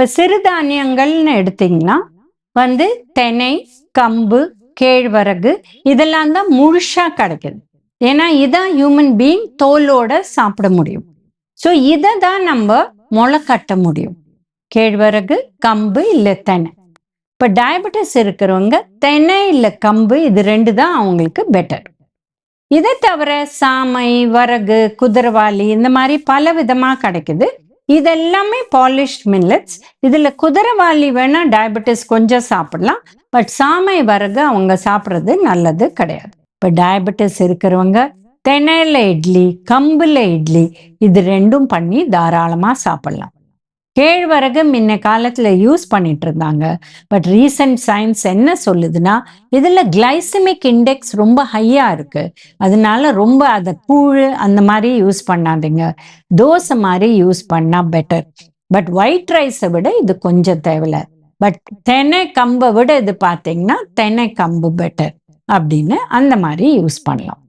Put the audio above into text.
இப்போ சிறுதானியங்கள்னு எடுத்தீங்கன்னா வந்து தினை, கம்பு, கேழ்வரகு இதெல்லாம் தான் முழுசா கிடைக்குது. ஏன்னா இதான் ஹியூமன் பீயிங் தோலோட சாப்பிட முடியும். ஸோ இதை தான் நம்ம முளை கட்ட முடியும். கேழ்வரகு, கம்பு இல்லை தெனை. இப்போ டயபெட்டிஸ் இருக்கிறவங்க தெனை இல்லை கம்பு இது 2 தான் அவங்களுக்கு பெட்டர். இதை தவிர சாமை, வரகு, குதிரவாளி இந்த மாதிரி பல விதமாக கிடைக்குது. இதெல்லாமே பாலிஷ்ட் மில்லட்ஸ். இதில் குதிரவாளி வேணா டயபெட்டிஸ் கொஞ்சம் சாப்பிடலாம். பட் சாமை, வரகு அவங்க சாப்பிட்றது நல்லது கிடையாது. இப்போ டயபெட்டிஸ் இருக்கிறவங்க தினையில இட்லி, கம்புல இட்லி இது 2ம் பண்ணி தாராளமாக சாப்பிடலாம். கேழ்வரகு முன்ன காலத்தில் யூஸ் பண்ணிட்டு இருந்தாங்க. பட் ரீசன்ட் சயின்ஸ் என்ன சொல்லுதுன்னா இதில் கிளைசமிக் இண்டெக்ஸ் ரொம்ப ஹையாக இருக்கு. அதனால ரொம்ப அதை கூழ் அந்த மாதிரி யூஸ் பண்ணாதீங்க. தோசை மாதிரி யூஸ் பண்ணால் பெட்டர். பட் ஒயிட் ரைஸை விட இது கொஞ்சம் தேவையில்லை. பட் தெனை கம்பை விட இது பார்த்தீங்கன்னா தெனை கம்பு பெட்டர் அப்படின்னு அந்த மாதிரி யூஸ் பண்ணலாம்.